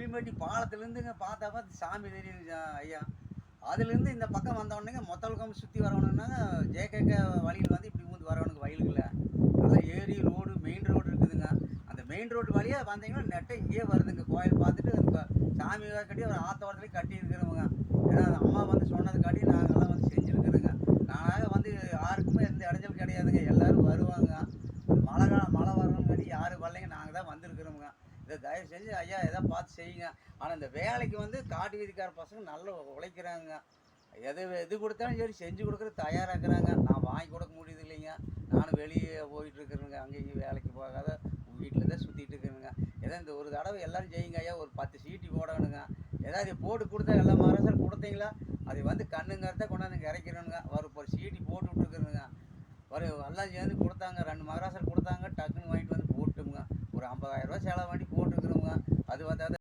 புளியம்பட்டி பாலத்துலேருந்துங்க பார்த்தா சாமி தெரியுதுங்க ஐயா. அதுலேருந்து இந்த பக்கம் வந்தோடனேங்க மொத்தல்கம் சுற்றி வரணுன்னாங்க ஜேகேகே வழியில் வந்து இப்படி ஊந்து வரவனுக்கு வயலுக்குள்ள நல்லா ஏரி ரோடு மெயின் ரோடு இருக்குதுங்க. அந்த மெயின் ரோடு வழியாக வந்தீங்கன்னா நெட்டை இங்கேயே வருதுங்க. கோயில் பார்த்துட்டு சாமி கட்டி ஒரு ஆத்தோரத்துலேயே கட்டி இருக்கிறவங்க. ஏன்னா அந்த அம்மா வந்து சொன்னதுக்காட்டி நாங்கள்லாம் வந்து செஞ்சுருக்குறோங்க. நாங்கள் வந்து யாருக்குமே எந்த இடைஞ்சல் கிடையாதுங்க. எல்லோரும் வருவாங்க. மழை வரணுங்காட்டி யாரும் வரலைங்க, நாங்கள் தான் வந்திருக்கிறோமுங்க. இதை தயவு செஞ்சு ஐயா எதாவது பார்த்து செய்யுங்க. ஆனால் இந்த வேலைக்கு வந்து காட்டு வீதிக்கார பசங்க நல்லா உழைக்கிறாங்க. எது கொடுத்தாலும் சரி செஞ்சு கொடுக்குறது தயாராகிறாங்க. நான் வாங்கி கொடுக்க முடியுது இல்லைங்க. நானும் வெளியே போயிட்டுருக்குறேங்க. அங்கேயும் வேலைக்கு போகாத வீட்டில் தான் சுற்றிட்டு இருக்கிறேங்க. ஏதோ இந்த ஒரு தடவை எல்லோரும் செய்யுங்க ஐயா. ஒரு 10 சீட்டி போடணுங்க. ஏதாவது போட்டு கொடுத்தா எல்லாம் மரசல் கொடுத்தீங்களா அதை வந்து கண்ணுங்கிறத கொண்டாந்து இறக்கிறோனுங்க. ஒரு சீட்டி போட்டு விட்டுருக்குறேங்க. எல்லாம் சேர்ந்து கொடுத்தாங்க. 2 மகராசல் கொடுத்தாங்க. டக்குன்னு வாங்கிட்டு வந்து போட்டுங்க. ஒரு 50,000 ரூபா செலவு பண்ணி போட்டுருக்குறோங்க. அது வந்து